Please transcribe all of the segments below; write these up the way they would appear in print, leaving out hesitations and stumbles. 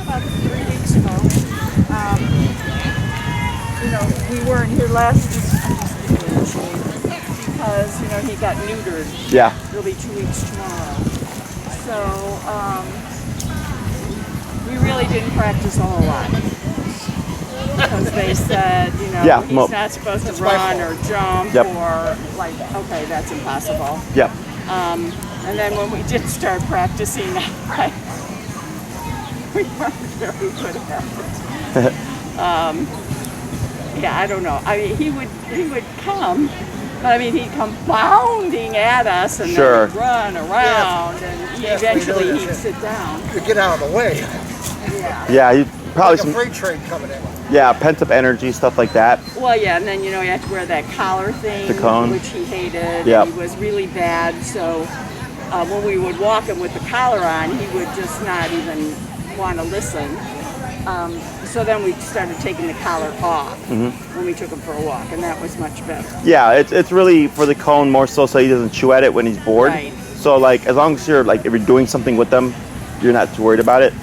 about 3 weeks ago. We weren't here last because, he got neutered. Yeah. It'll be 2 weeks tomorrow. So, we really didn't practice a whole lot. Because they said, he's not supposed to run or jump or okay, that's impossible. Yep. And then when we did start practicing, we weren't very good at it. I don't know. I mean, he would come, but he'd come bounding at us and then run around, and eventually he'd sit down. To get out of the way. Yeah, he probably like a freight train coming in. Yeah, pent up energy, stuff like that. Well, and then you have to wear that collar thing, the cone, which he hated. Yeah, he was really bad. So when we would walk him with the collar on, he would just not even want to listen. So then we started taking the collar off when we took him for a walk, and that was much better. Yeah, it's really for the cone more so he doesn't chew at it when he's bored. Right. So as long as you're if you're doing something with them, you're not too worried about it.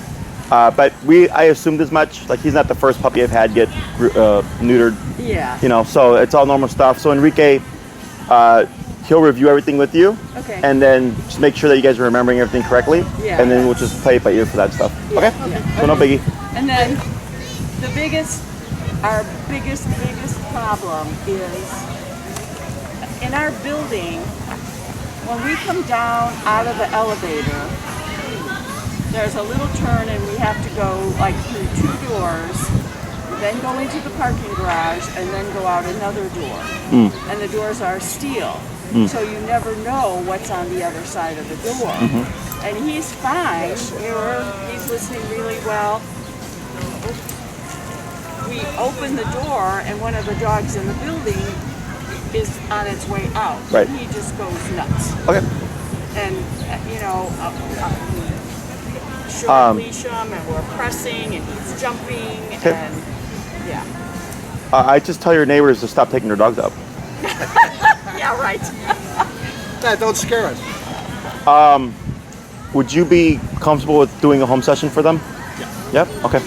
But I assumed as much. He's not the first puppy I've had get neutered. Yeah. So it's all normal stuff. So Enrique, he'll review everything with you. Okay. And then just make sure that you guys are remembering everything correctly. Yeah. And then we'll just play it by ear for that stuff. Yeah. Okay? Yeah. So no biggie. And then our biggest problem is in our building, when we come down out of the elevator, there's a little turn and we have to go through 2 doors, then go into the parking garage and then go out another door. And the doors are steel. So you never know what's on the other side of the door. And he's fine. He's listening really well. We open the door and one of the dogs in the building is on its way out. Right. And he just goes nuts. Okay. And, short leash him and we're pressing and he's jumping and I just tell your neighbors to stop taking their dogs out. Yeah, right. Don't scare us. Would you be comfortable with doing a home session for them? Yeah. Yep. Okay.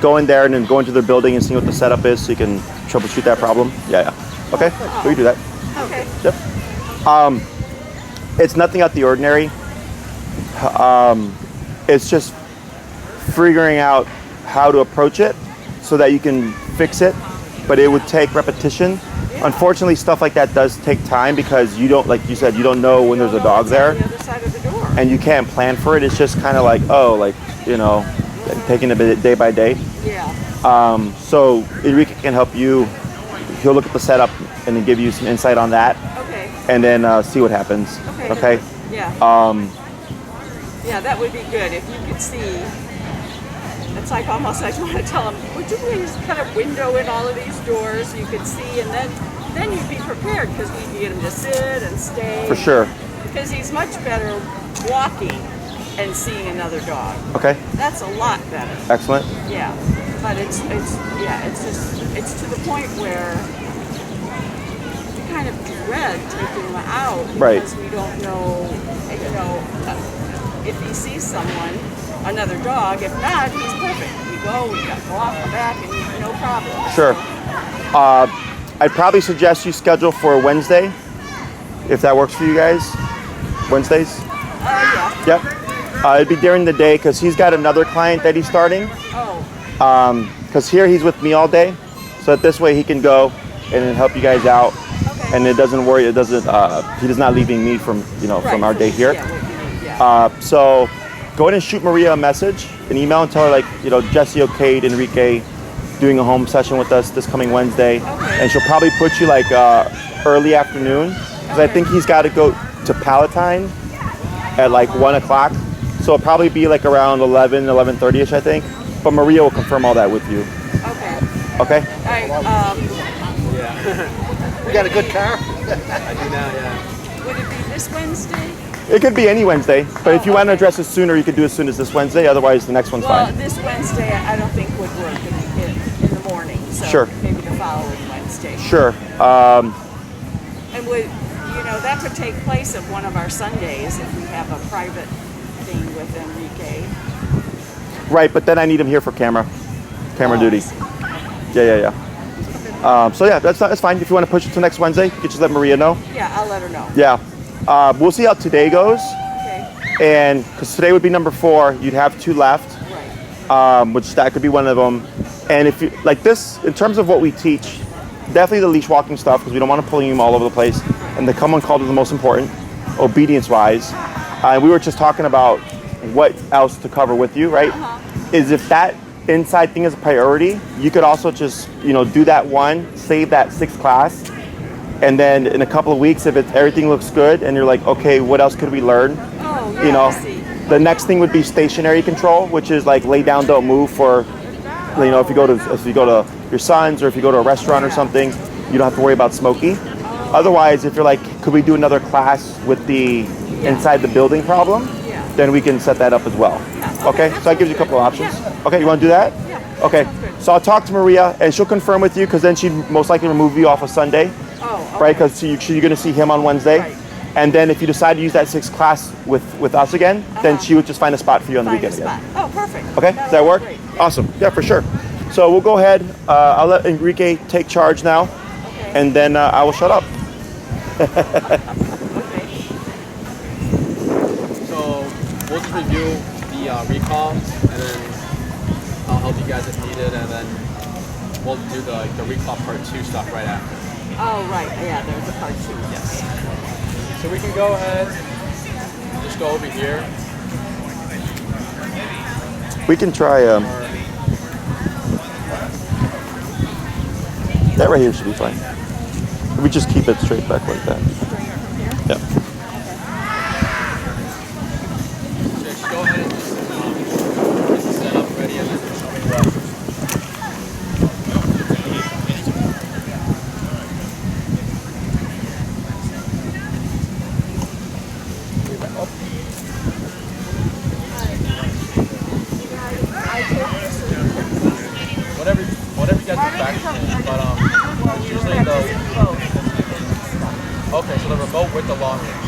Going there and then going to their building and seeing what the setup is so you can troubleshoot that problem? Yeah. Okay. We can do that. Okay. Yep. It's nothing out the ordinary. It's just figuring out how to approach it so that you can fix it, but it would take repetition. Yeah. Unfortunately, stuff like that does take time because you don't, like you said, you don't know when there's a dog there. On the other side of the door. And you can't plan for it. It's just kind of taking it day by day. Yeah. So Enrique can help you. He'll look at the setup and then give you some insight on that. Okay. And then see what happens. Okay. Yeah. Yeah, that would be good if you could see. It's almost I want to tell him, would you please kind of window in all of these doors so you could see, and then you'd be prepared because we can get him to sit and stay. For sure. Because he's much better walking and seeing another dog. Okay. That's a lot better. Excellent. Yeah, but it's to the point where we kind of dread taking him out because we don't know, if he sees another dog. If not, he's perfect. We go off the back and no problem. Sure. I'd probably suggest you schedule for Wednesday, if that works for you guys. Wednesdays? Yeah. Yep. It'd be during the day because he's got another client that he's starting. Oh. Because here he's with me all day, so that this way he can go and then help you guys out. Okay. And he does not leaving me from from our day here. So go ahead and shoot Maria a message, an email, and tell her Jesse okayed Enrique doing a home session with us this coming Wednesday. Okay. And she'll probably put you early afternoon because I think he's got to go to Palatine at 1 o'clock. So it'll probably be around 11:30ish, I think. But Maria will confirm all that with you. Okay. Okay? We got a good car? I do now, yeah. Would it be this Wednesday? It could be any Wednesday, but if you want to address it sooner, you could do it as soon as this Wednesday. Otherwise, the next one's fine. Well, this Wednesday I don't think would work in the morning. So Sure. maybe the following Wednesday. Sure. And that could take place of one of our Sundays if we have a private thing with Enrique. Right, but then I need him here for camera duty. Yeah. So yeah, that's fine. If you want to push it to next Wednesday, you can just let Maria know. Yeah, I'll let her know. Yeah. We'll see how today goes. Okay. And because today would be number 4, you'd have 2 left, Right. which that could be one of them. And if you like this, in terms of what we teach, definitely the leash walking stuff, because we don't want to pull him all over the place. And the come on call is the most important, obedience-wise. We were just talking about what else to cover with you, right? Is if that inside thing is a priority, you could also just, do that one, save that 6th class, and then in a couple of weeks, if everything looks good and you're like, okay, what else could we learn? Oh, yeah, I see. The next thing would be stationary control, which is like lay down, don't move for, if you go to your son's or if you go to a restaurant or something, you don't have to worry about Smokey. Otherwise, if you're like, could we do another class with the inside the building problem? Yeah. Then we can set that up as well. Yeah. Okay, so that gives you a couple of options. Yeah. Okay, you want to do that? Yeah. Okay, Sounds good. so I'll talk to Maria and she'll confirm with you because then she'd most likely remove you off of Sunday, Oh, okay. right? Because you're going to see him on Wednesday. Right. And then if you decide to use that 6th class with us again, then she would just find a spot for you on the Find a weekend again. spot. Oh, perfect. Okay, That'll does that work? great. Awesome, yeah, for sure. So we'll go ahead, I'll let Enrique take charge now, Okay. and then I will shut up. Okay. So we'll just review the recall, and then I'll help you guys if needed, and then we'll do the recall part 2 stuff right after. Oh, right. Yeah, there's a part 2. Yes. So we can go ahead, just go over here. We can try, that right here should be fine. We just keep it straight back like that. Yeah. Just go ahead and just set up ready, and then just show me what. Whatever you guys do back, but it's usually okay, so the remote with the long range.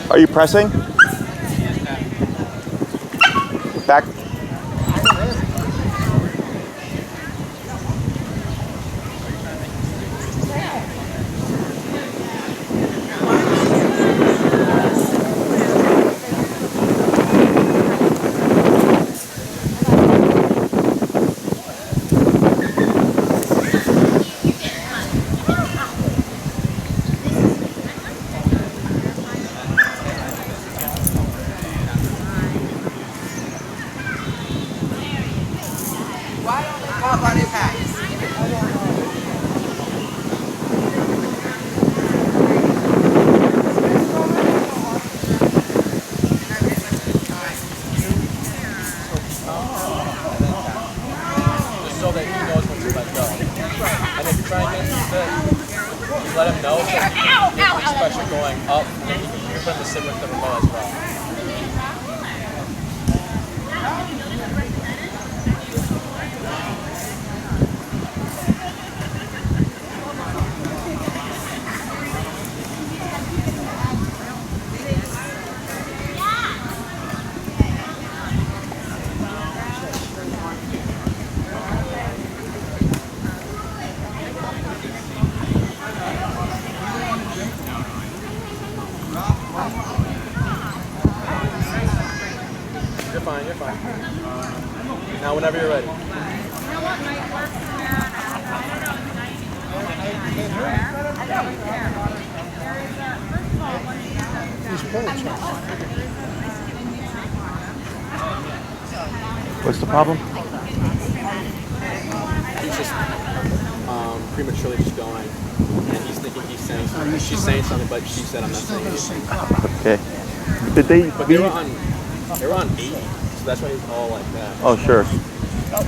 Are you pressing? Back. Just so that he knows when to let go. And if you try and get him to sit, you let him know so his pressure going up, and you can put him to sit with the remote as well. You're fine, you're fine. Now whenever you're ready. What's the problem? He's just prematurely just going. And he's thinking he's saying something. She's saying something, but she said I'm not saying anything. Okay. Did they? But they were on 80, so that's why he was all like that. Oh, sure.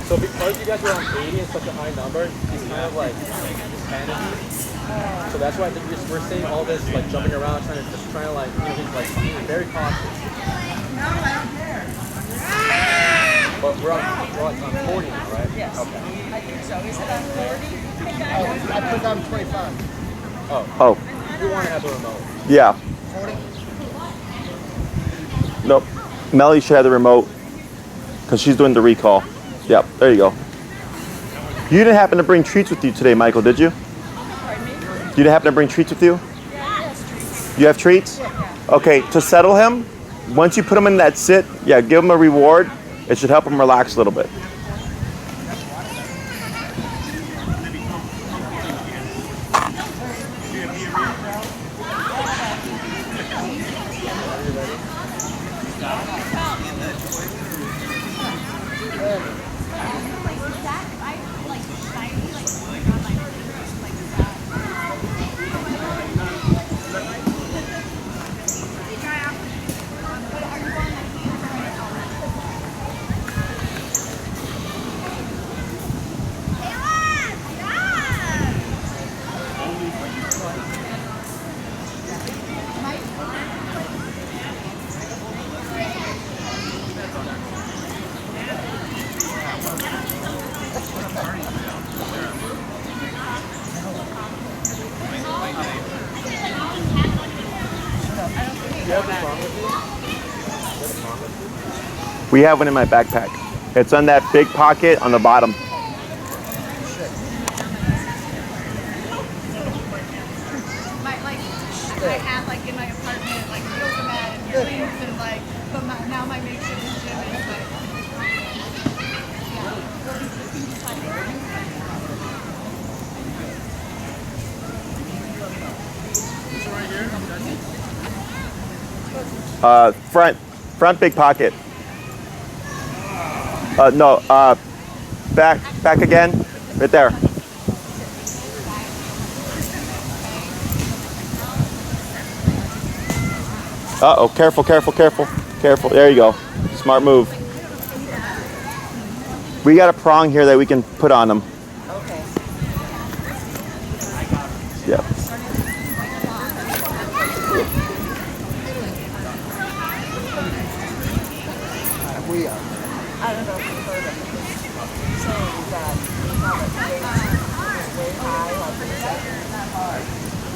So because you guys were on 80 and such a high number, he's kind of like panicky. So that's why I think we're seeing all this like jumping around, trying to like, you know, he's like being very cautious. No, I don't care. But we're on 40 now, right? Yes. Okay. I think so. Is it on 30? Oh, I put down 25. Oh. You want to have a remote. Yeah. 40? Nope. Melly should have the remote because she's doing the recall. Yep. There you go. You didn't happen to bring treats with you today, Michael, did you? Pardon me? You didn't happen to bring treats with you? Yeah, yes, treats. You have treats? Okay, to settle him, once you put him in that sit, yeah, give him a reward. It should help him relax a little bit. We have one in my backpack. It's on that big pocket on the bottom. I have like in my apartment like yoga mat and earrings and like, but now my makeshift gym is like, Front big pocket. No, back again, right there. Uh-oh, careful, careful, careful, careful. There you go. Smart move. We got a prong here that we can put on them. Okay. Yeah. We are. I don't know if you've heard of it. Saying that we have a weight is way high, like it's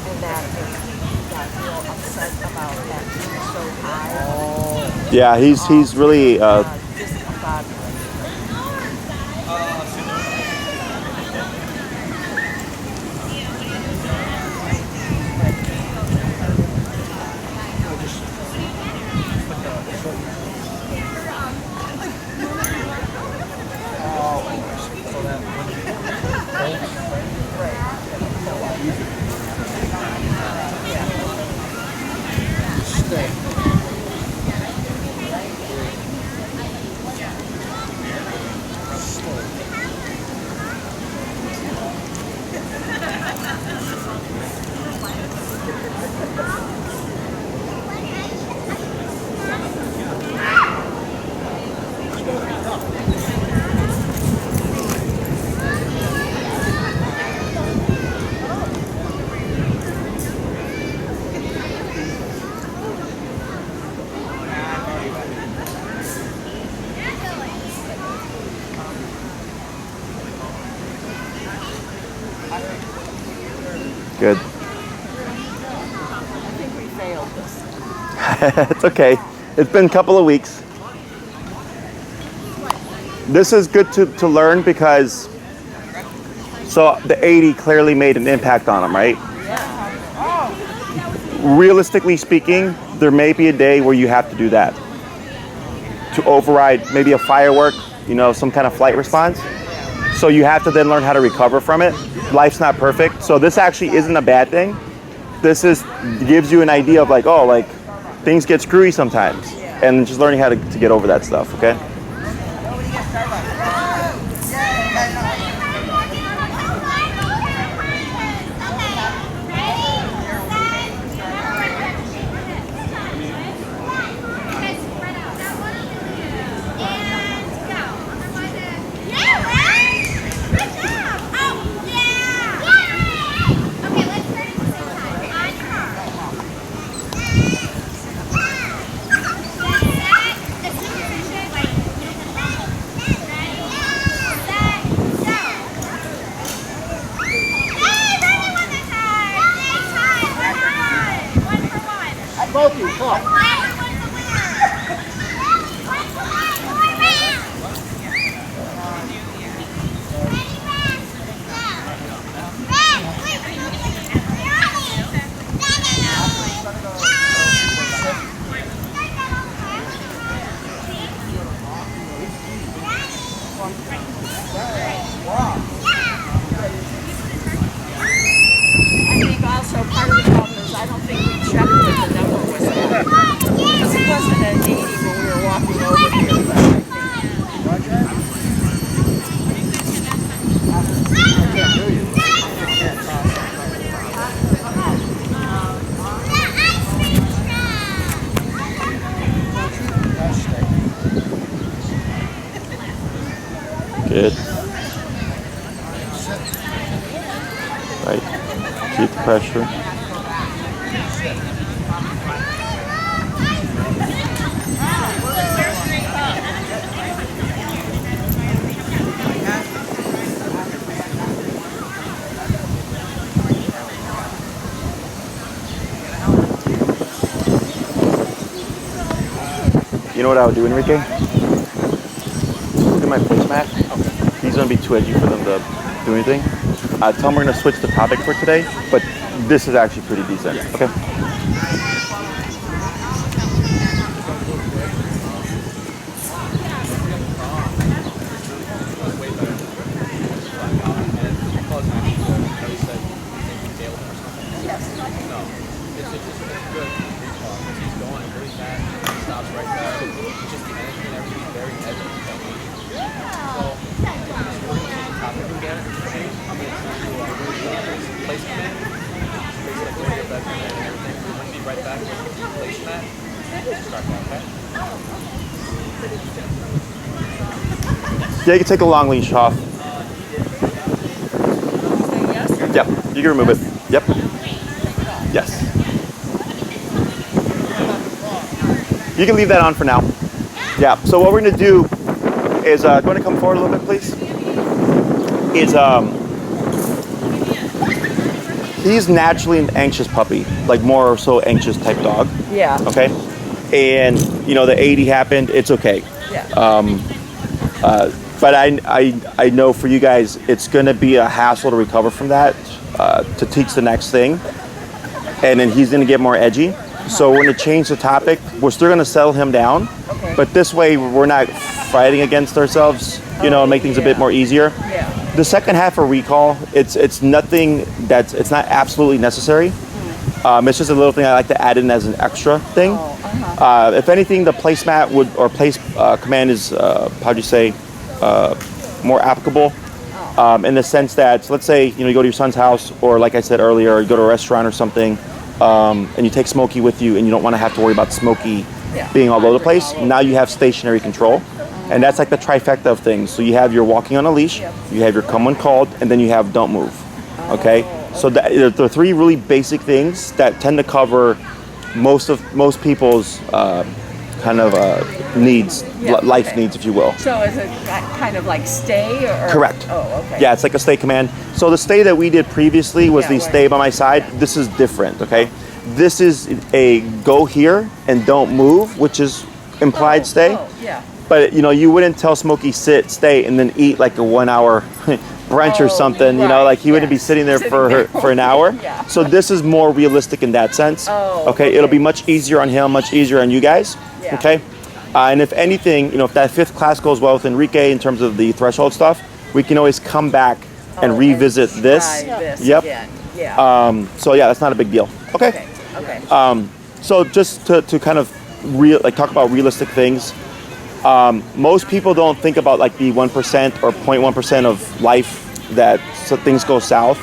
and that he got real upset about that being so high. Yeah, he's really Discombobulated. Stay. Good. I think we failed this. It's okay. It's been a couple of weeks. This is good to learn because so the 80 clearly made an impact on him, right? Realistically speaking, there may be a day where you have to do that to override maybe a firework, you know, some kind of flight response. So you have to then learn how to recover from it. Life's not perfect. So this actually isn't a bad thing. This gives you an idea of like, oh, like things get screwy sometimes. And just learning how to get over that stuff, okay? Smokey, come. I think also part of the problem is I don't think we checked what the number was at. Because it wasn't an 80 when we were walking over here, but I think. Good. Right. Keep the pressure. You know what I would do, Enrique? Look at my placemat. He's gonna be too edgy for them to do anything. Tell them we're gonna switch the topic for today, but this is actually pretty decent. Okay. Yeah, you can take the long leash off. Yep, you can remove it. Yep. Yes. You can leave that on for now. Yeah, so what we're gonna do is, going to come forward a little bit, please? He's naturally an anxious puppy, like more so anxious type dog. Yeah. Okay? And, you know, the 80 happened, it's okay. Yeah. But I know for you guys, it's going to be a hassle to recover from that, to teach the next thing. And then he's going to get more edgy. So we're going to change the topic. We're still going to settle him down. Okay. But this way, we're not fighting against ourselves, you know, and make things a bit more easier. Yeah. The second half of recall, it's nothing it's not absolutely necessary. It's just a little thing I like to add in as an extra thing. If anything, the placemat place command is, how'd you say, more applicable in the sense that, so let's say, you know, you go to your son's house, or like I said earlier, you go to a restaurant or something, and you take Smokey with you, and you don't want to have to worry about Smokey being all over the place. Now you have stationary control, and that's like the trifecta of things. So you have your walking on a leash, you have your come when called, and then you have don't move. Okay, so there are three really basic things that tend to cover most people's kind of needs, Yeah, life okay. needs, if you will. So is it kind of like stay or? Correct. Oh, okay. Yeah, it's like a stay command. So the stay that we did previously was Yeah, the where- stay by my side. yeah. This is different, okay? This is a go here and don't move, which is implied stay. Oh, yeah. But you wouldn't tell Smokey sit, stay, and then eat like a 1 hour brunch or Oh, something. right, Like he wouldn't be yes. sitting there Sitting there. for an hour. Yeah. So this is more realistic in that sense. Oh, okay. It'll okay. be much easier on him, much easier on you guys. Yeah. Okay. And if anything, if that 5th class goes well with Enrique in terms of the threshold stuff, we can always come back and Oh, revisit try this. this Yep. again. Yeah. So yeah, that's not a big deal. Okay. Okay. So just to kind of talk about realistic things, most people don't think about like the 1% or 0.1% of life that things go south,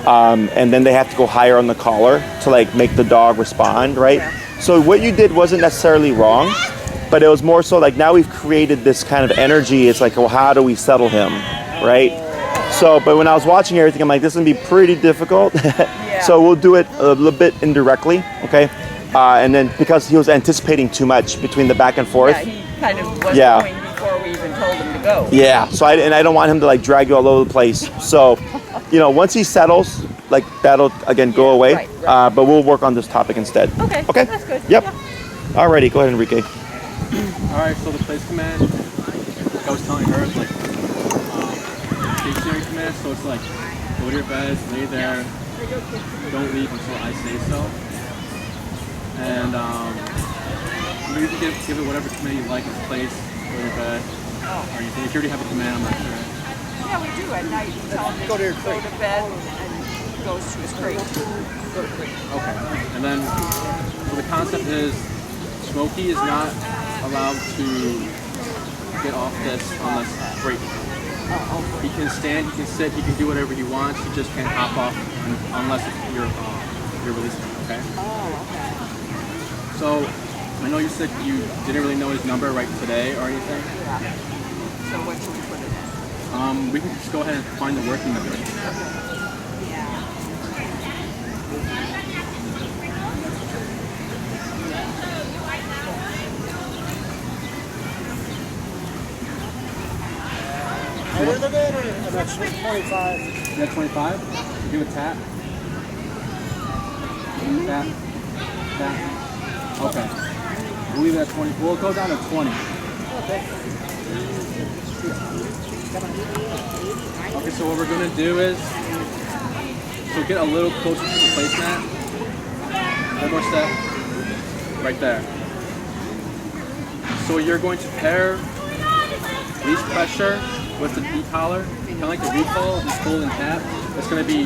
and then they have to go higher on the collar to like make the dog respond, right? Yeah. So what you did wasn't necessarily wrong, but it was more so like now we've created this kind of energy. It's like, well, how do we settle him, right? So, but when I was watching everything, I'm like, this is gonna be pretty difficult. So we'll do it a little bit indirectly, okay? And then because he was anticipating too much between the back and forth. Yeah, he kind of was Yeah. going before we even told him to go. Yeah. So I don't want him to like drag you all over the place. So, once he settles, like that'll again go away. right. But we'll work on this topic instead. Okay. Okay. That's good. Yep. Yeah. Alrighty, go ahead, Enrique. All right, so the place command, like I was telling her, it's like stationary command. So it's like go to your bed, lay there, don't leave until I say so. And you can give it whatever command you like in place, go to your bed, or anything. If you already have a command, I'm not sure. Yeah, we do at night. We tell him to Go to your go crate. to bed and he goes to his crate. Okay. And then, so the concept is Smokey is not allowed to get off this unless breaking. He can stand, he can sit, he can do whatever he wants. He just can't hop off unless you're releasing him. Okay. So I know you said you didn't really know his number right today or anything. So what should we put it in? We can just go ahead and find the working number. That's 25. You got 25? You give a tap. Tap. Tap. Okay. We'll leave it at 20. We'll go down to 20. Okay, so what we're going to do is, so get a little closer to the placemat. One more step. Right there. So you're going to pair leash pressure with the e-collar, kind of like the recall, just pull and tap. It's going to be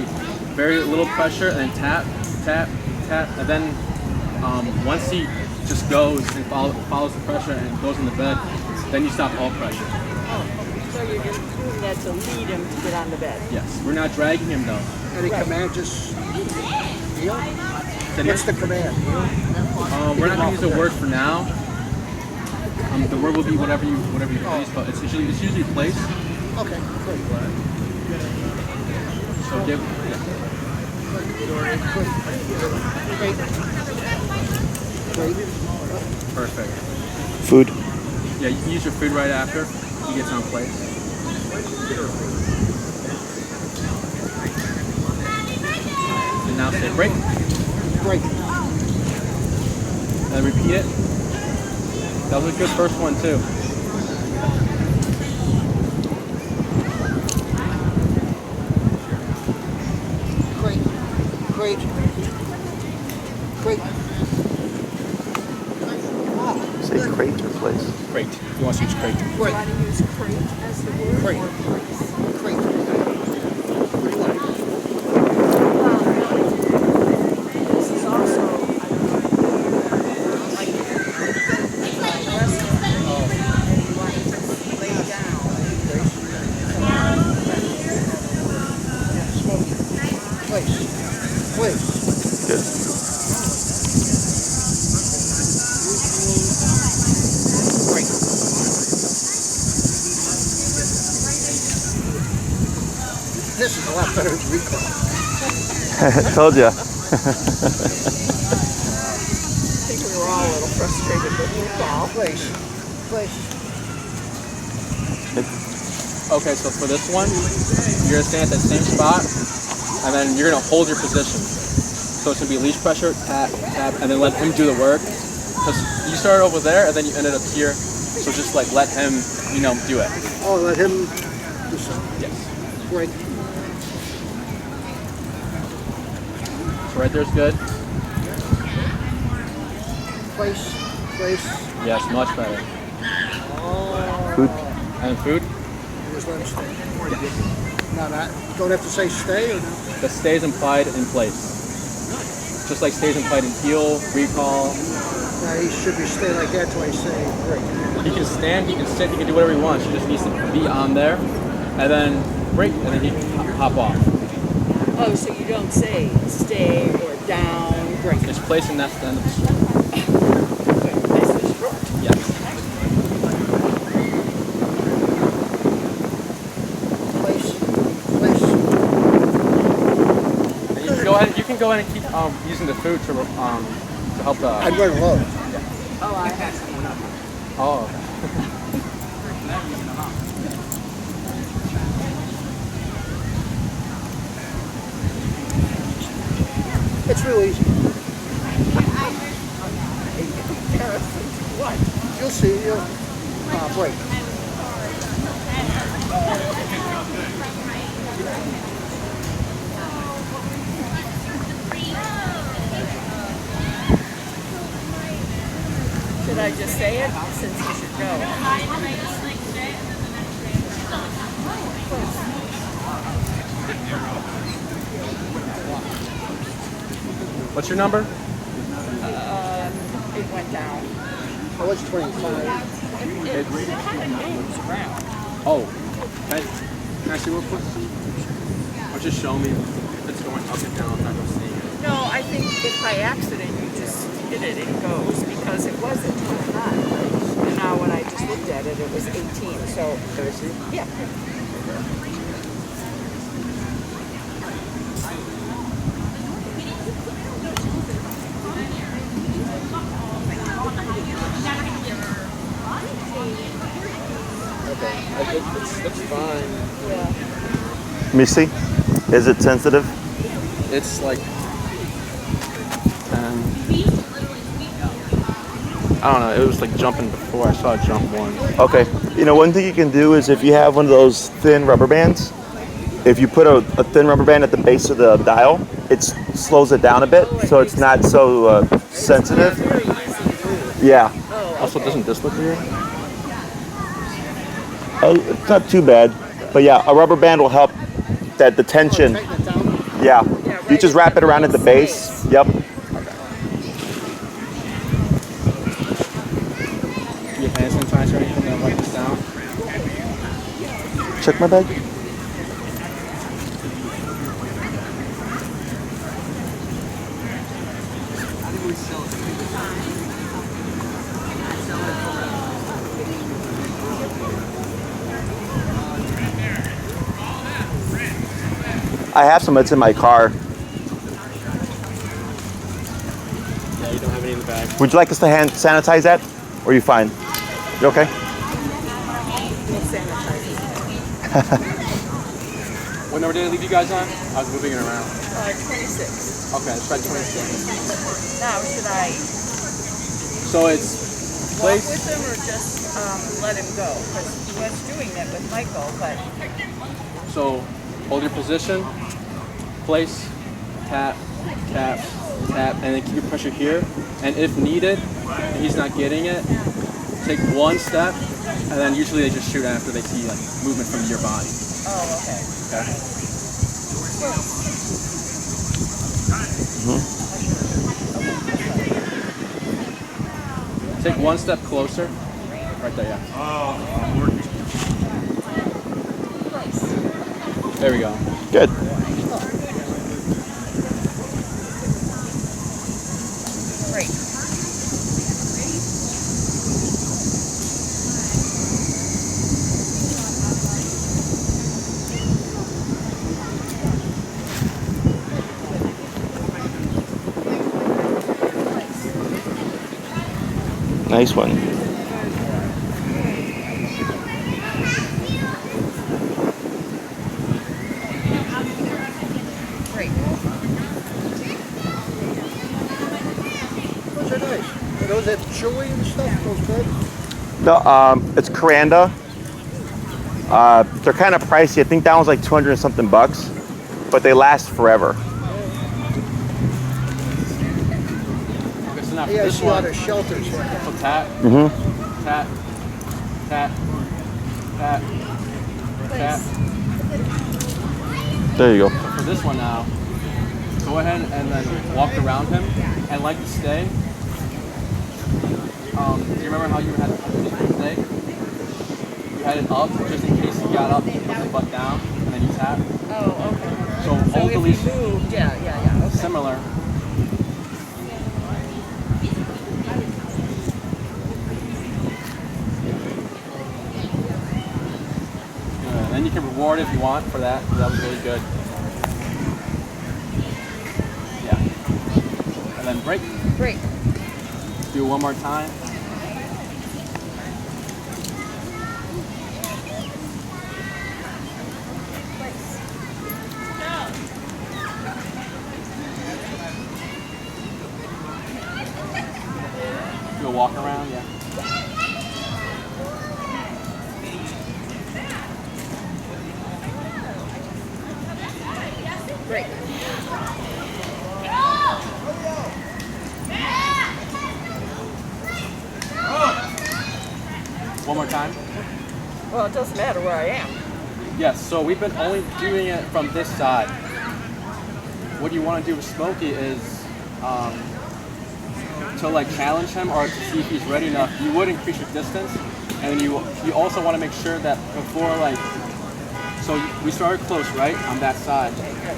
very little pressure and then tap, tap, tap, and then once he just goes and follows the pressure and goes in the bed, then you stop all pressure. So you're just doing that to lead him to get on the bed. Yes, we're not dragging him though. Any command, just heel? Then What's the command? we're not going to use a word for now. The word will be whatever you place, but it's usually place. Okay, great. So give. Perfect. Food. Yeah, you can use your food right after he gets on place. And now say break. Great. And repeat it. That was a good first one too. Great. Great. Great. Say crate or place. Great. He wants to use crate. You want to use crate as the word Crate. or place? Great. What do you like? This is also, like, lay down. Place. Place. Good. Great. This is a lot better than recall. Told ya. I think we were all a little frustrated with Miguel. Place. Okay, so for this one, you're gonna stand at that same spot, and then you're gonna hold your position. So it's gonna be leash pressure, tap, tap, and then let him do the work. Because you started over there, and then you ended up here. So just like let him, do it. Oh, let him do something. Yes. Break. So right there's good. Place. Yes, much better. Food. And food? Just let him stay. No, don't have to say stay or no? The stays implied in place. Just like stays implied in heel, recall. No, he should be staying like that till I say break. He can stand, he can sit, he can do whatever he wants. He just needs to be on there, and then break, and then he can hop off. Oh, so you don't say stay or down, break. It's place, and that's the end of the story. Nice and short. Yes. Place. And you can go ahead and keep using the food to help the. I'd run low. Oh, I have to. Oh. It's real easy. What? You'll see. You'll break. Should I just say it since you should go? What's your number? It went down. I was 25. It moves around. Oh. Can I see real quick? Or just show me if it's going up and down. I'm not going to see it. No, I think if by accident you just hit it, it goes because it was at 29. And now when I just looked at it, it was 18. So, Can I see? yeah. It's fine. Yeah. Let me see. Is it sensitive? It's like 10. I don't know. It was like jumping before. I saw it jump once. Okay. One thing you can do is if you have one of those thin rubber bands, if you put a thin rubber band at the base of the dial, it slows it down a bit, so it's not so sensitive. Very easy to do. Yeah. Oh, Also, okay. doesn't this look weird? Oh, it's not too bad, but yeah, a rubber band will help that the tension. Tighten it down. Yeah. Yeah, You just wrap it around at the base. Space. Yep. Do you have hand sanitizer or anything to wipe this down? Check my bag. I have some. It's in my car. Yeah, you don't have any in the bag. Would you like us to hand sanitize that? Or are you fine? You okay? We'll sanitize it. What number did I leave you guys on? I was moving it around. 26. Okay, let's try 26. Now, should I So it's walk place. with him or just let him go? Because he was doing that with Michael, but So hold your position, place, tap, tap, tap, and then keep your pressure here. And if needed, and he's not getting it, take one step, and then usually they just shoot after they see like movement from your body. oh, okay. Okay. Take one step closer. Right there, yeah. There we go. Good. Great. Nice one. Great. Those are nice. Are those that chewy and stuff? Those good? No, it's Coranda. They're kind of pricey. I think that one's like 200 and something bucks, but they last forever. Okay, so now for Yeah, I this see a lot one, of shelters here. so tap, tap, tap, tap, tap. There you go. For this one now, go ahead and then walk around him and like to stay. Do you remember how you had it today? You had it up just in case he got up, you put the butt down, and then you tap. Oh, okay. So hold the if leash he moved, yeah, okay. similar. And then you can reward if you want for that. That was really good. Yeah. And then break. Great. Do it one more time. Do a walk around, yeah. Great. One more time. Well, it doesn't matter where I am. Yes, so we've been only doing it from this side. What you want to do with Smokey is to like challenge him or to see if he's ready enough. You would increase your distance, and then you also want to make sure that before like, so we started close, right, on that side.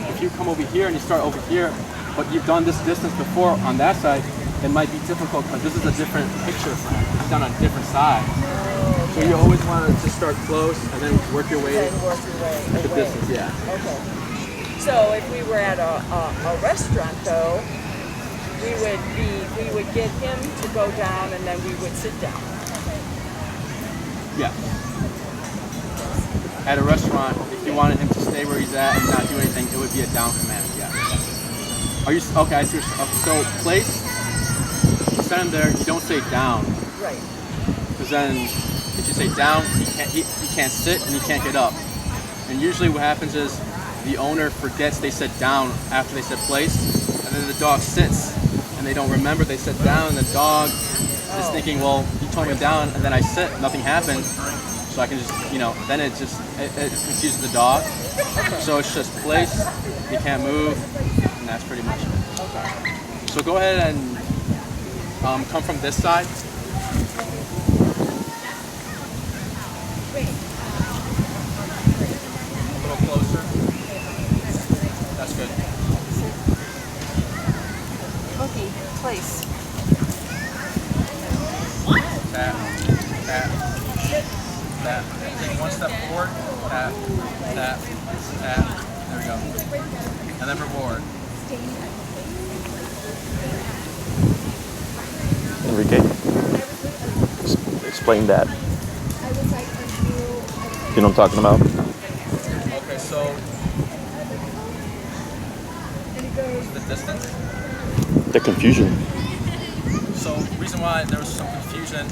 If you come over here and you start over here, but you've done this distance before on that side, it might be difficult because this is a different picture. It's done on a different side. So you always want to just start close and then work your way And work your way at the away. distance, yeah. Okay. So if we were at a restaurant though, we would get him to go down and then we would sit down. Yeah. At a restaurant, if you wanted him to stay where he's at and not do anything, it would be a down command, yeah. Are you, okay, I see what you're, so place, set him there, you don't say down. Right. Because then, if you say down, he can't sit and he can't get up. And usually what happens is the owner forgets they said down after they said place, and then the dog sits and they don't remember they said down, and the dog is thinking, well, he told me down and then I sit, nothing happened, so I can just, then it confuses the dog. Okay. So it's just place, he can't move, and that's pretty much it. Okay. So go ahead and come from this side. A little closer. That's good. Okay. Place. Tap, tap, tap. Take one step forward. Tap, tap, tap. There we go. And then reward. Enrique, explain that. You know what I'm talking about? Okay, so the distance. The confusion. So the reason why there was some confusion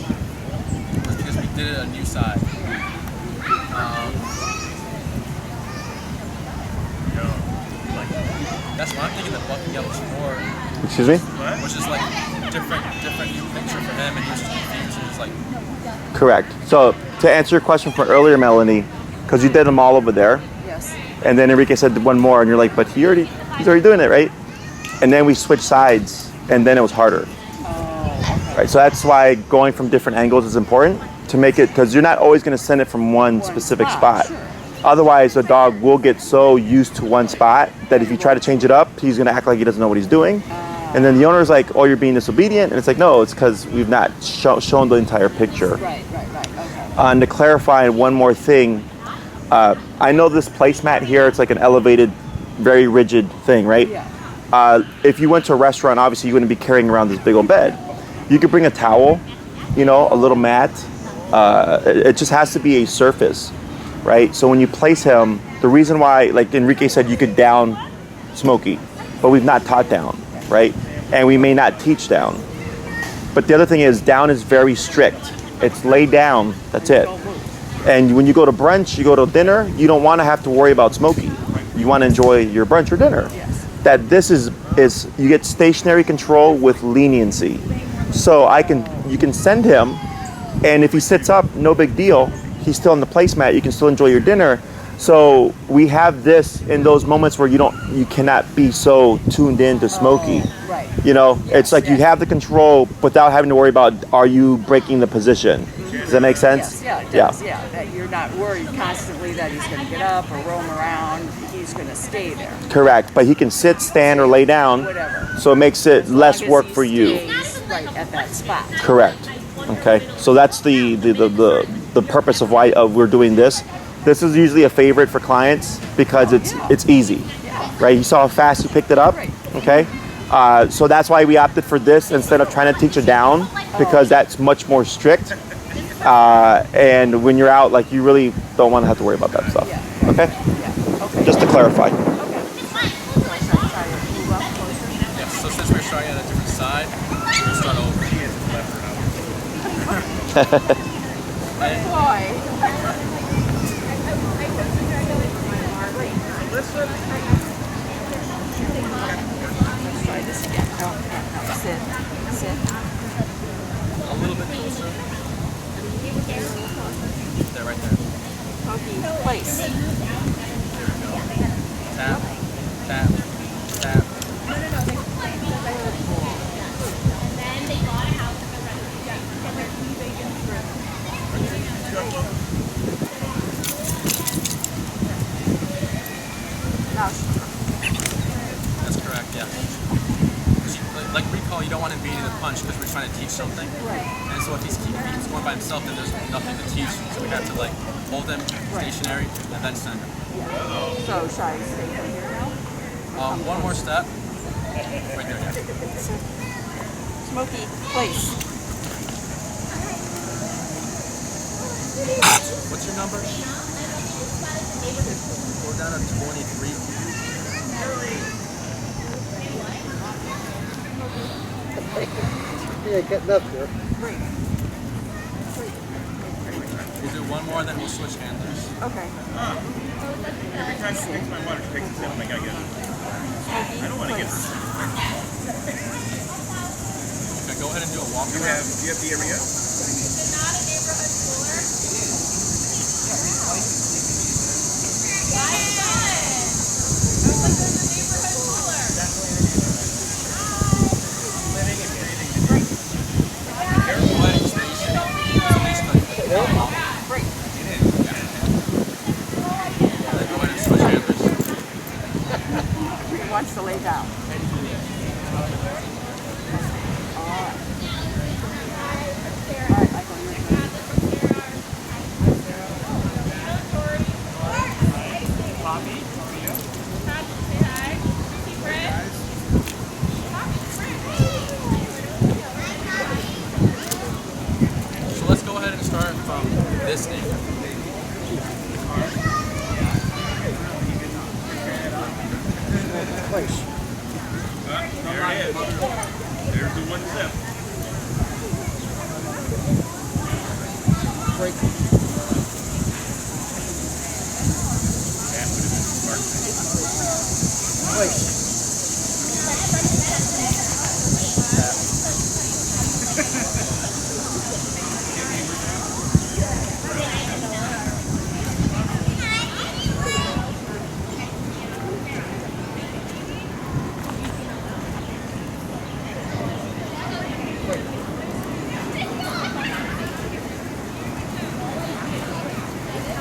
was because we did it a new side. That's why I'm thinking that bucking up was more. Excuse me? Which is like different new picture for him, and he was just confused. It was like, Correct. So to answer your question from earlier, Melanie, because you did them all over there, Yes. and then Enrique said one more, and you're like, but he's already doing it, right? And then we switched sides, and then it was harder. Right. So that's why going from different angles is important to make it, because you're not always going to send it from one specific spot. Sure. Otherwise, the dog will get so used to one spot that if you try to change it up, he's going to act like he doesn't know what he's doing. And then the owner's like, oh, you're being disobedient. And it's like, no, it's because we've not shown the entire picture. Right. Okay. And to clarify one more thing, I know this placemat here, it's like an elevated, very rigid thing, right? Yeah. If you went to a restaurant, obviously you wouldn't be carrying around this big old bed. You could bring a towel you know, a little mat. It just has to be a surface, right? So when you place him, the reason why, like Enrique said, you could down Smokey, but we've not taught down, right? And we may not teach down. But the other thing is, down is very strict. It's lay down, that's it. And when you go to brunch, you go to dinner, you don't want to have to worry about Smokey. You want to enjoy your brunch or dinner. That this is you get stationary control with leniency. So you can send him, and if he sits up, no big deal. He's still on the placemat. You can still enjoy your dinner. So we have this in those moments where you cannot be so tuned in to Smokey. Right. You know, it's like you have the control without having to worry about, are you breaking the position? Does that make sense? Yes, yeah, it does. Yeah, that you're not worried constantly that he's going to get up or roam around. He's going to stay there. Correct, but he can sit, stand, or lay down. Whatever. So it makes it less work for you. Stays right at that spot. Correct. Okay, so that's the purpose of why we're doing this. This is usually a favorite for clients because it's easy, right? You saw how fast you picked it up. Okay, so that's why we opted for this instead of trying to teach it down, because that's much more strict. And when you're out, like, you really don't want to have to worry about that stuff. Okay? Yeah. Okay. Just to clarify. Okay. Yes, so since we're starting at a different side, we'll start over. Try this again. No. Sit. A little bit closer. There, right there. Smokey, place. There we go. Tap, tap, tap. That's correct, yeah. Like recall, you don't want him beating the punch because we're trying to teach something. Right. And so if he's going by himself, then there's nothing to teach. So we have to like hold him stationary and then send him. So should I stay from here now? One more step. Right there, yeah. Smokey, place. What's your number? We're down at 23. He ain't getting up there. We'll do one more, then we'll switch handlers. Okay. Every time she drinks my water, she takes a sip. I'm like, I get it. I don't want to get this. Okay, go ahead and do a walk Do around. you have diarrhea? Wedding station. Police study. Great. Then go ahead and switch handlers. He wants to lay down. So let's go ahead and start from this name. Place. There it is. There's the one step. Break. That would have been smart. Place.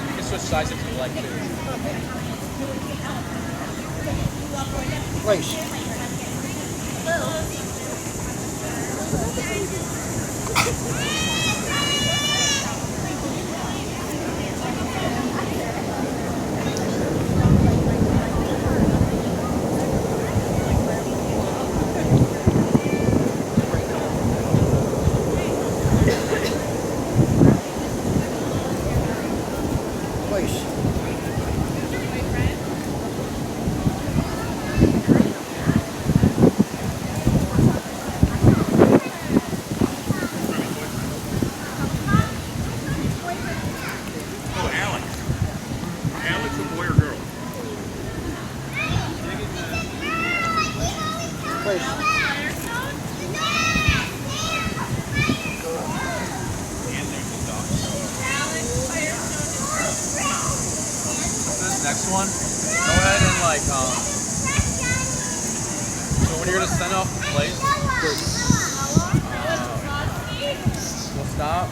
You can switch sides if you like to. Place. one, go ahead and like, so when you're gonna send off the place, we'll stop,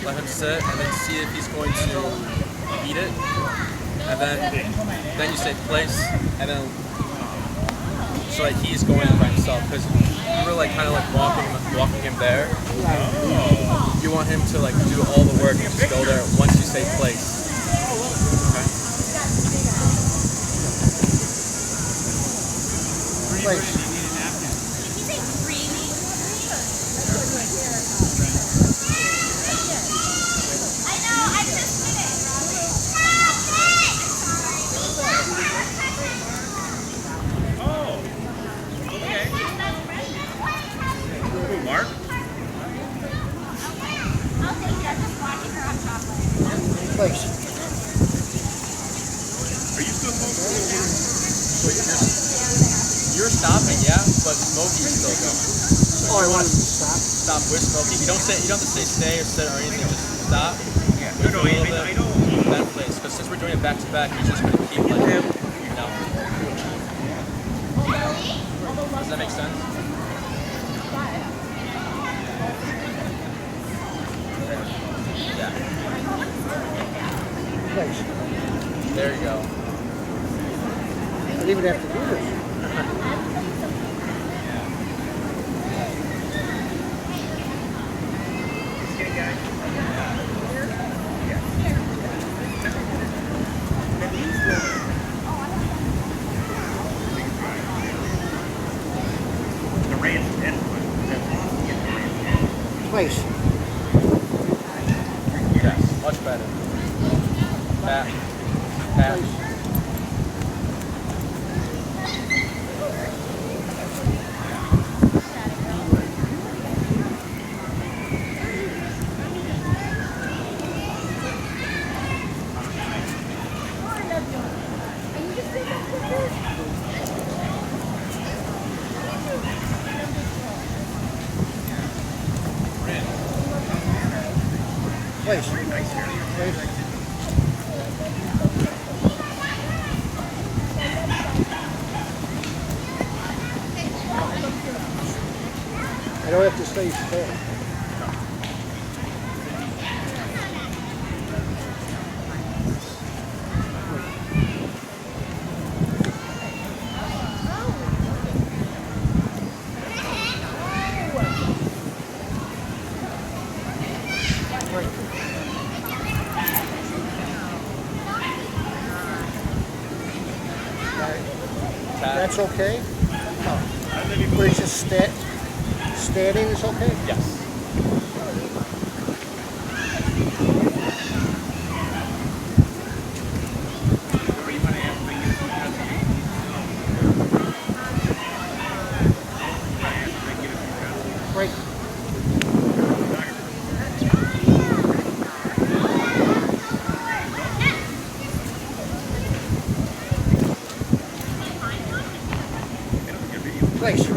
let him sit, and then see if he's going to eat it, and then you say place, and then so like he's going by himself, because you were like kind of like walking him there. You want him to like do all the work and just go there once you say place. Okay. Place. Mark? Place. Are you still smoking? So you're stopping, yeah, but Smokey's still going. Oh, I wanted to stop. Stop with Smokey. You don't have to say stay or sit or anything. Just stop. Yeah. Wait No, for a little I bit, know. then place. Because since we're doing it back to back, you're just gonna keep like no. Does that make sense? Yeah. Place. There you go. I didn't even have to do this. The ranch, that's what. Place. Yes, much better. Back. Back. Place. Place. I don't have to stay still. That's okay? No. But it's just standing is okay? Yes. Right. Place.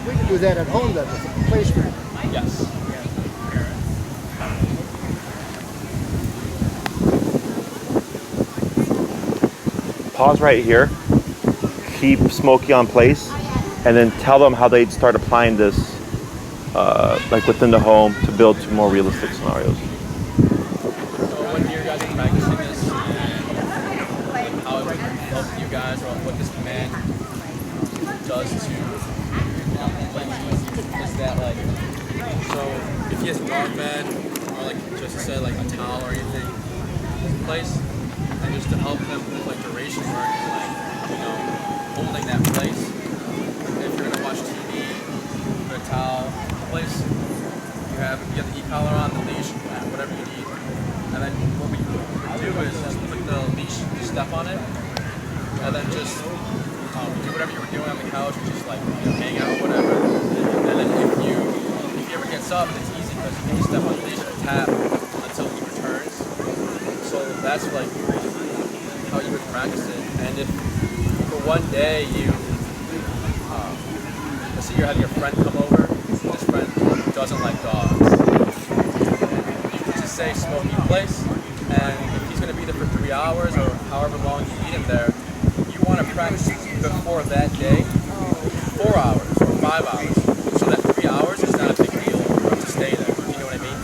We can do that at home then, with the place. Yes. Pause right here. Keep Smokey on place, and then tell them how they'd start applying this, like within the home, to build to more realistic scenarios. So when you guys are practicing this, and how it would help you guys, or what this command does to, is that like, so if he has a dog bed, or like just say like a towel or anything in place, and just to help them with like duration work, like, holding that place. If you're gonna watch TV, put a towel in place, you get the e-collar on, the leash, whatever you need. And then what we do is just put the leash, step on it, and then just do whatever you were doing on the couch, or just like hang out or whatever. And then if he ever gets up, it's easy because you can just step on the leash and tap until he returns. So that's like how you would practice it. And if for one day you, let's say you're having your friend come over, this friend doesn't like dogs, you can just say Smokey place, and if he's going to be there for 3 hours or however long you need him there, you want to practice before that day 4 hours or 5 hours, so that 3 hours is not a big deal for him to stay there. You know what I mean?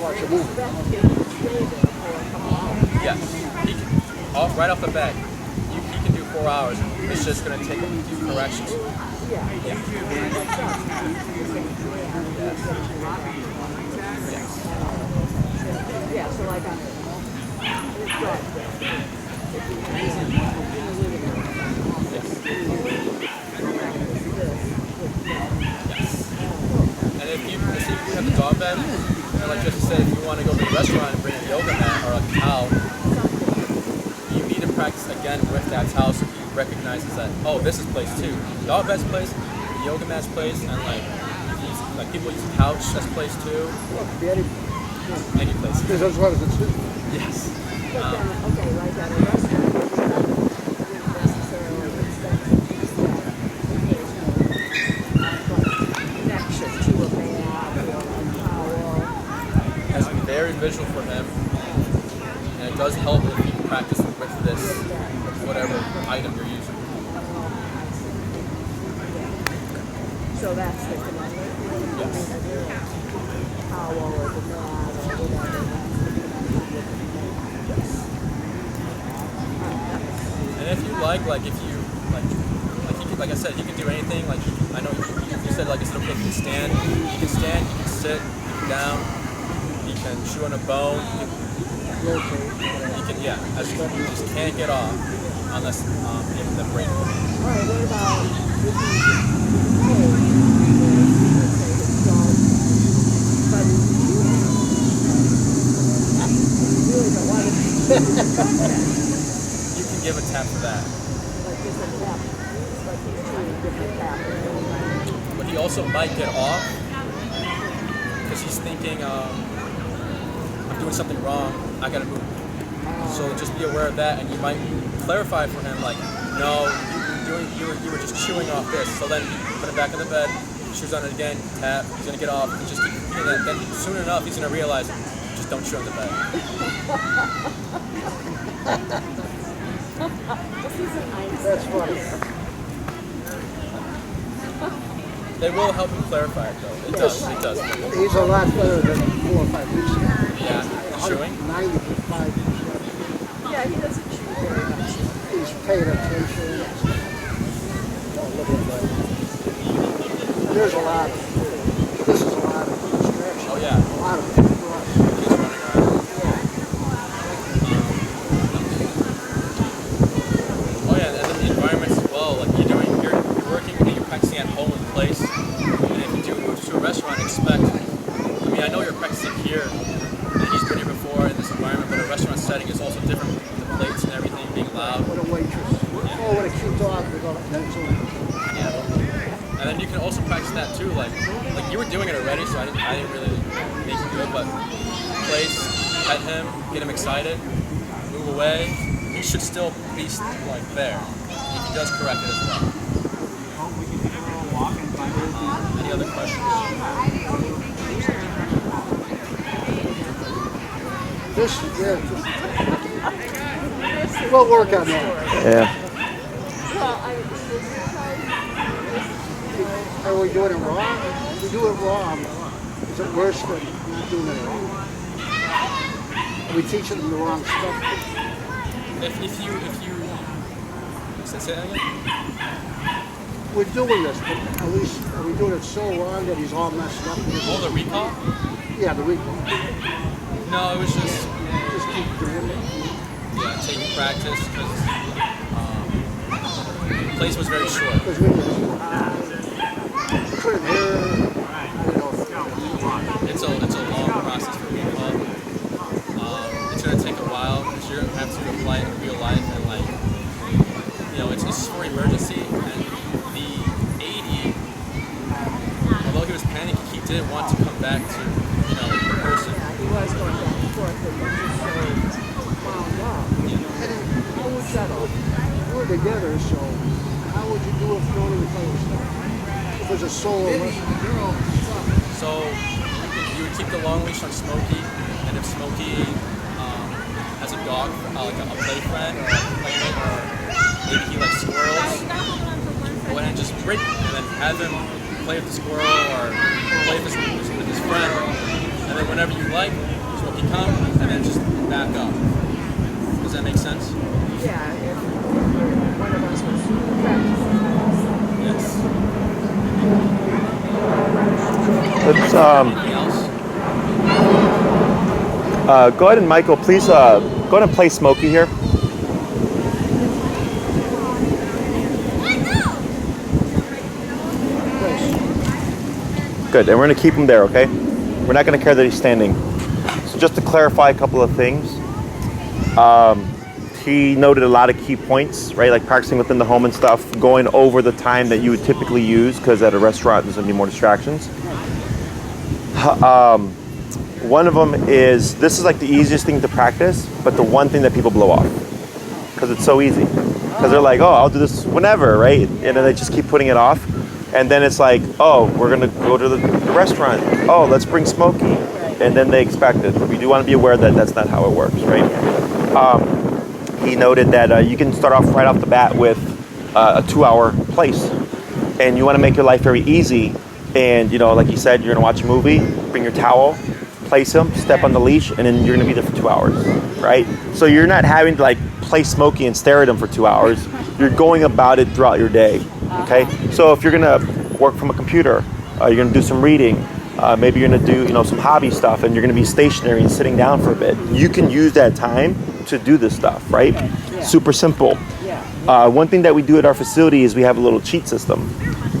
Watch a movie. Yes. He can, right off the bat, he can do 4 hours. It's just going to take him a few corrections. Yeah. Yes. Yeah, so like And if you have the dog bed, and like just say if you want to go to the restaurant and bring a yoga mat or a towel, you need to practice again with that towel so he recognizes that, oh, this is place too. Dog bed's place, the yoga mat's place, and like people use couch as place too. Any place. Because as well as it's Yes. okay, like at a restaurant, it's not necessarily expect to use that connection to a bag or a towel. It's very visual for him, and it does help if you practice with this, whatever item you're using. So that's the connection. Yes. Towel or the mat or whatever. And if you like if you he can, like I said, he can do anything. Like I know you said, like it's okay if he can stand. He can stand. He can sit. He can down. He can chew on a bone. He can as you just can't get off unless in the brain. All right. What about if you really don't want to. You can give a tap for that. But he also might get off because he's thinking, I'm doing something wrong, I gotta move. So just be aware of that, and you might clarify for him, like, no, you were just chewing off this. So then you put it back in the bed, chews on it again, tap, he's gonna get off, and just keep doing that. Then soon enough, he's gonna realize, just don't chew on the bed. That's funny. They will help him clarify it, though. It does. He's a lot better than 4 or 5 weeks ago. Yeah, chewing. 95. Yeah, he doesn't chew very much. He's paying attention. Don't look at that. There's a lot. This is a lot of distraction. Oh yeah. A lot of people. He's running around. Oh yeah, and then the environments as well. Like you're working and you're practicing at home in place. And if you do move to a restaurant, expect. I mean, I know you're practicing here, and he's been here before in this environment, but a restaurant setting is also different. The plates and everything being loud. What a waitress. Yeah. Oh, what a cute dog. That's all. Yeah. And then you can also practice that too. Like you were doing it already, so I didn't really make you do it. But place, pet him, get him excited, move away. He should still be like there. If he does correct it as well. Any other questions? We'll work on that. Yeah. Are we doing it wrong? If we do it wrong, is it worse than not doing it at all? Are we teaching them the wrong stuff? If you say that again? We're doing this, but at least are we doing it so wrong that he's all messed up? Oh, the recall? Yeah, the recall. No, it was just Just keep doing it. taking practice because the place was very short. Because we couldn't hear, It's a long process for recall. It's gonna take a while because you're gonna have to apply it in real life and it's for emergency. And the 80, although he was panicking, he didn't want to come back to the person. He was going back and forth, but he was so wound up. He was settled. we're together, so how would you do if you don't even play with stuff? If there's a solo lesson. So you would keep the long leash on Smokey, and if Smokey has a dog, like a play friend or a playmate, or maybe he likes squirrels, go ahead and just break and then have him play with the squirrel or play with his friend, and then whenever you like, Smokey come and then just back up. Does that make sense? Yeah, if one of us was practicing. Yes. Let's Anything else? go ahead and Michael, please go ahead and play Smokey here. Good, and we're going to keep him there, okay? We're not going to care that he's standing. So just to clarify a couple of things, he noted a lot of key points, right? Like practicing within the home and stuff, going over the time that you would typically use, because at a restaurant there's going to be more distractions. One of them is, this is like the easiest thing to practice, but the one thing that people blow off, because it's so easy. Because they're like, oh, I'll do this whenever, right? And then they just keep putting it off. And then it's like, oh, we're going to go to the restaurant. Oh, let's bring Smokey. And then they expect it. We do want to be aware that that's not how it works, right? He noted that you can start off right off the bat with a 2-hour place. And you want to make your life very easy. And, you know, like you said, you're going to watch a movie, bring your towel, place him, step on the leash, and then you're going to be there for 2 hours, right? So you're not having to, like, play Smokey and stare at him for 2 hours. You're going about it throughout your day, okay? So if you're going to work from a computer, you're going to do some reading, maybe you're going to do, you know, some hobby stuff, and you're going to be stationary and sitting down for a bit. You can use that time to do this stuff, right? Yeah. Super simple. One thing that we do at our facility is we have a little cheat system,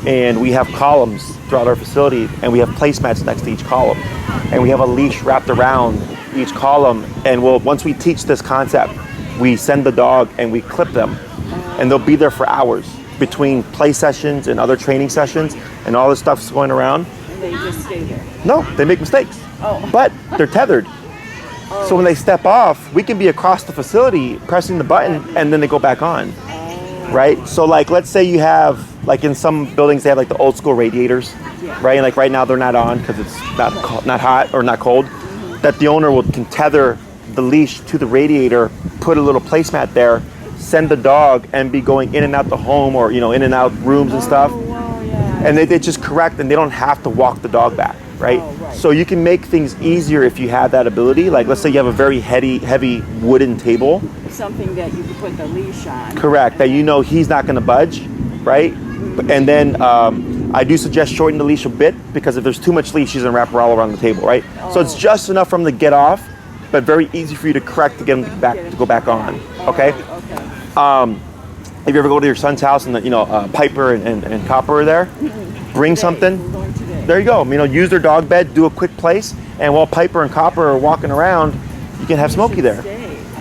and we have columns throughout our facility, and we have placemats next to each column, and we have a leash wrapped around each column. And once we teach this concept, we send the dog and we clip them, and they'll be there for hours between play sessions and other training sessions, and all this stuff's going around. And they just stay there. No, they make mistakes, Oh. but they're tethered. So when they step off, we can be across the facility pressing the button, and then they go back on, right? So like, let's say you have, like in some buildings, they have like the old school radiators, right? And like right now they're not on because it's not hot or not cold. That the owner can tether the leash to the radiator, put a little placemat there, send the dog, and be going in and out the home, or, you know, in and out rooms and stuff. And they just correct, and they don't have to walk the dog back, right? So you can make things easier if you have that ability. Like, let's say you have a very heavy wooden table. Something that you can put the leash on. Correct, that you know he's not going to budge, right? And then I do suggest shortening the leash a bit, because if there's too much leash, he's going to wrap her all around the table, right? So it's just enough for him to get off, but very easy for you to correct to get him back to go back on, okay? If you ever go to your son's house and Piper and Copper are there, bring something. There you go. You know, use their dog bed, do a quick place, and while Piper and Copper are walking around, you can have Smokey there.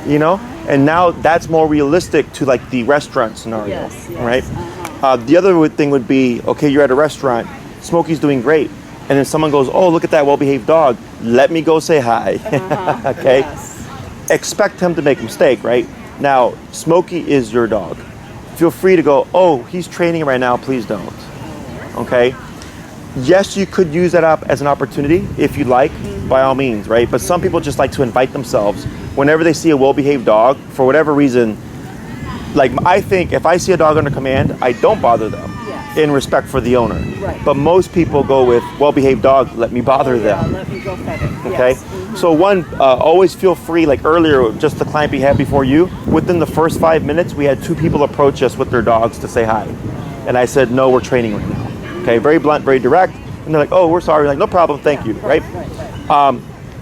You know, and now that's more realistic to like the restaurant scenario, right? The other thing would be, okay, you're at a restaurant, Smokey's doing great, and then someone goes, oh, look at that well-behaved dog. Let me go say hi. Okay. Expect him to make a mistake, right? Now, Smokey is your dog. Feel free to go, oh, he's training right now, please don't. Okay? Yes, you could use that up as an opportunity if you like, by all means, right? But some people just like to invite themselves whenever they see a well-behaved dog, for whatever reason. Like, I think if I see a dog under command, I don't bother them in respect for the owner. But most people go with well-behaved dog, let me bother them. Let me go pet it. Okay? So one, always feel free, like earlier, just the client we had before you, within the first 5 minutes, we had 2 people approach us with their dogs to say hi. And I said, no, we're training right now. Okay, very blunt, very direct. And they're like, oh, we're sorry. Like, no problem, thank you, right?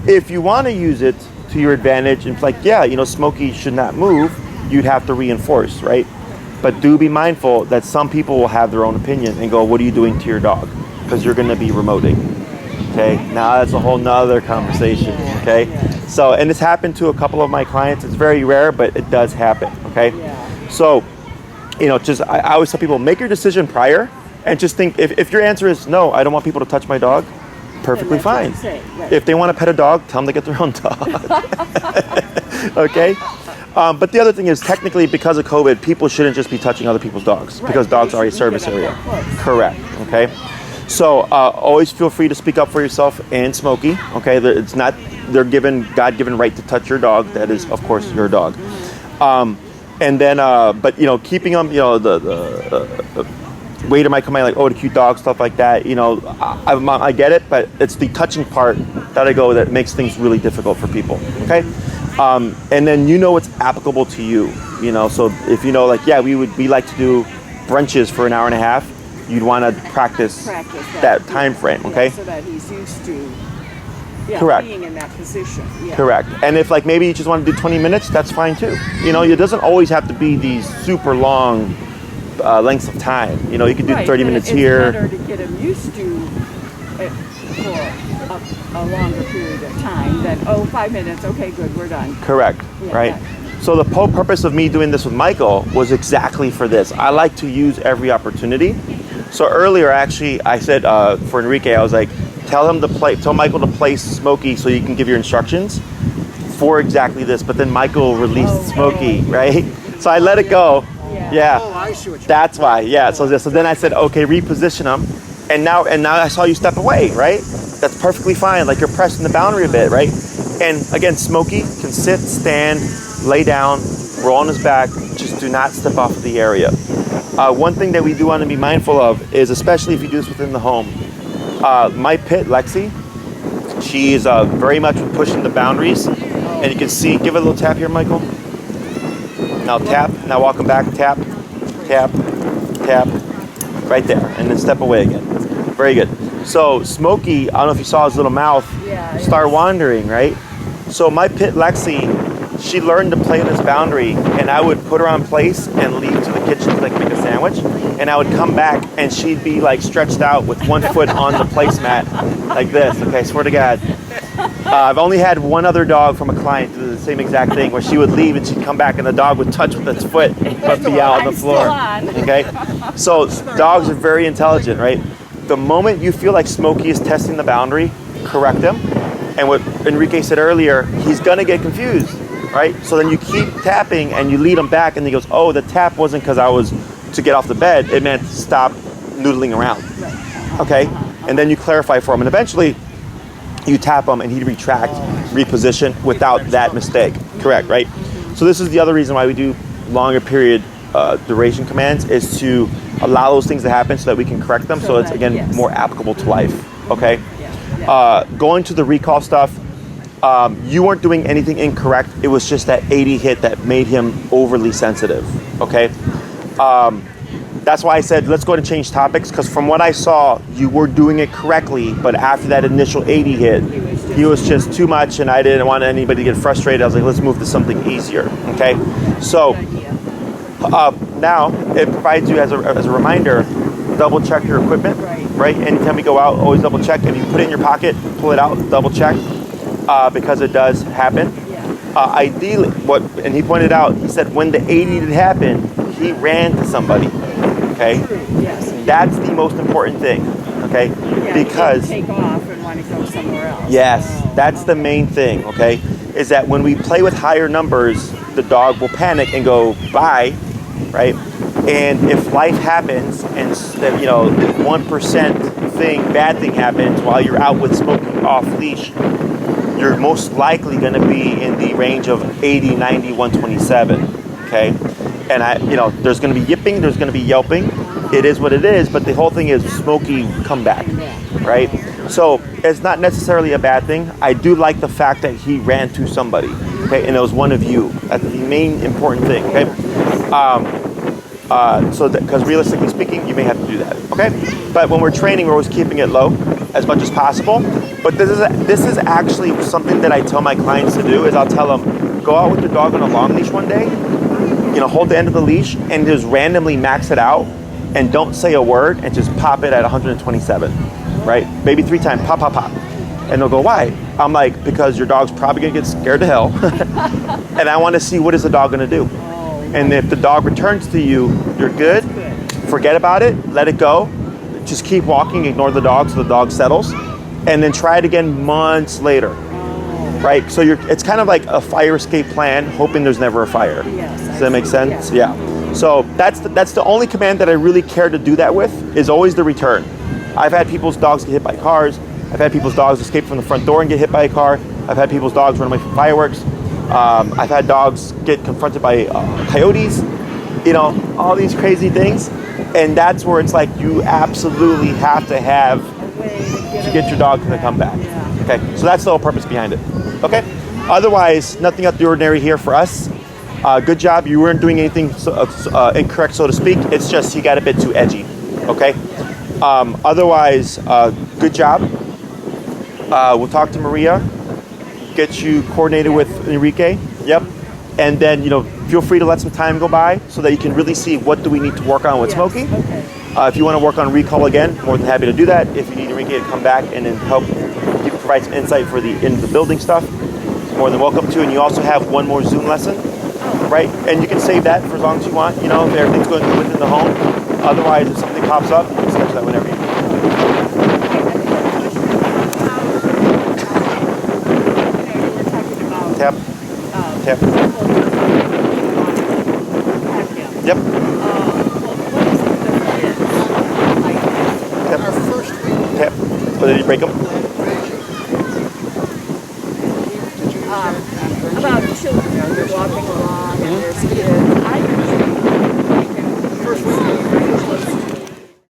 If you want to use it to your advantage, and it's like, yeah, you know, Smokey should not move, you'd have to reinforce, right? But do be mindful that some people will have their own opinion and go, what are you doing to your dog? Because you're going to be remoting. Okay, now that's a whole nother conversation. Okay, so, and it's happened to a couple of my clients. It's very rare, but it does happen. Okay, so, you know, just I always tell people, make your decision prior, and just think, if your answer is no, I don't want people to touch my dog, perfectly fine. If they want to pet a dog, tell them to get their own dog. Okay. But the other thing is, technically, because of COVID, people shouldn't just be touching other people's dogs, because dogs are a service area. Correct. Okay. So always feel free to speak up for yourself and Smokey. Okay, it's not they're given God-given right to touch your dog. That is, of course, your dog. And then, but you know, keeping them, you know, the waiter might come in like, oh, the cute dog, stuff like that. You know, I get it, but it's the touching part that I go that makes things really difficult for people. Okay, and then you know what's applicable to you. You know, so if you know, like, yeah, we like to do brunches for an hour and a half. You'd want to practice that time frame. Okay, so that he's used to. Correct. Being in that position. Yeah. Correct. And if like maybe you just want to do 20 minutes, that's fine too. You know, it doesn't always have to be these super long lengths of time. You know, you could do 30 minutes here. It's better to get him used to it for a longer period of time than 5 minutes. Okay, good, we're done. Correct. Yeah, right. So the whole purpose of me doing this with Michael was exactly for this. I like to use every opportunity. So earlier, actually, I said for Enrique, I was like, tell Michael to place Smokey so you can give your instructions for exactly this. But then Michael released Smokey, right? So I let it go. Yeah. Oh, I see what you're That's why. Yeah. So then I said, okay, reposition him. And now I saw you step away, right? That's perfectly fine. Like you're pressing the boundary a bit, right? And again, Smokey can sit, stand, lay down, roll on his back. Just do not step off of the area. One thing that we do want to be mindful of is, especially if you do this within the home, my pit, Lexi, she's very much pushing the boundaries. And you can see, give it a little tap here, Michael. Now tap, now walk him back, tap, tap, tap, right there. And then step away again. Very good. So Smokey, I don't know if you saw his little mouth start wandering, right? So my pit, Lexi, she learned to play in this boundary, and I would put her on place and leave to the kitchen to like make a sandwich, and I would come back and she'd be like stretched out with one foot on the placemat like this. Okay, swear to God. I've only had one other dog from a client do the same exact thing, where she would leave and she'd come back and the dog would touch with its foot but be out on the floor. Okay, so dogs are very intelligent, right? The moment you feel like Smokey is testing the boundary, correct him. And what Enrique said earlier, he's gonna get confused. Right? So then you keep tapping and you lead him back, and he goes, oh, the tap wasn't because I was to get off the bed. It meant stop noodling around. Okay? And then you clarify for him. And eventually you tap him and he'd retract, reposition without that mistake. Correct, right? So this is the other reason why we do longer period duration commands, is to allow those things to happen so that we can correct them. So it's, again, more applicable to life. Okay? Going to the recall stuff, you weren't doing anything incorrect. It was just that 80 hit that made him overly sensitive. Okay, that's why I said let's go ahead and change topics, because from what I saw, you were doing it correctly, but after that initial 80 hit, he was just too much, and I didn't want anybody to get frustrated. I was like, let's move to something easier. Okay, so now it provides you as a reminder, double check your equipment. Right? Anytime we go out, always double check. If you put it in your pocket, pull it out, double check. Because it does happen. Ideally, and he pointed out, he said when the 80 did happen, he ran to somebody. Okay, that's the most important thing. Okay, because take off and want to go somewhere else. Yes, that's the main thing. Okay, is that when we play with higher numbers, the dog will panic and go bye, right? And if life happens and that 1% bad thing happens while you're out with Smokey off leash, you're most likely going to be in the range of 80, 90, 127, okay? And there's going to be yipping, there's going to be yelping. It is what it is, but the whole thing is Smokey come back, right? So it's not necessarily a bad thing. I do like the fact that he ran to somebody, okay? And it was one of you. That's the main important thing, okay? Because realistically speaking, you may have to do that, okay? But when we're training, we're always keeping it low as much as possible. But this is actually something that I tell my clients to do, is I'll tell them, go out with your dog on a long leash one day, hold the end of the leash and just randomly max it out, and don't say a word, and just pop it at 127, right? Maybe 3 times, pop, pop, pop. And they'll go, why? I'm like, because your dog's probably gonna get scared to hell. And I wanna see, what is the dog gonna do? And if the dog returns to you, you're good. Forget about it, let it go. Just keep walking, ignore the dog so the dog settles. And then try it again months later, right? So it's kind of like a fire escape plan, hoping there's never a fire. Does that make sense? Yeah. So that's the only command that I really care to do that with, is always the return. I've had people's dogs get hit by cars. I've had people's dogs escape from the front door and get hit by a car. I've had people's dogs run away from fireworks. I've had dogs get confronted by coyotes. You know, all these crazy things. And that's where it's like you absolutely have to have to get your dog to come back. Okay, so that's the whole purpose behind it. Okay, otherwise, nothing out of the ordinary here for us. Good job. You weren't doing anything incorrect, so to speak. It's just you got a bit too edgy. Okay. Otherwise, good job. We'll talk to Maria, get you coordinated with Enrique. Yep. And then, you know, feel free to let some time go by so that you can really see what do we need to work on with Smokey. Okay. If you want to work on recall again, more than happy to do that. If you need Enrique to come back and then help you provide some insight for the in the building stuff, more than welcome to. And you also have one more Zoom lesson, right? And you can save that for as long as you want, you know, if everything's going within the home. Otherwise, if something pops up, you can schedule that whenever you need. Tap. Tap. Yep. Tap. Our first week. Tap. But did you break them?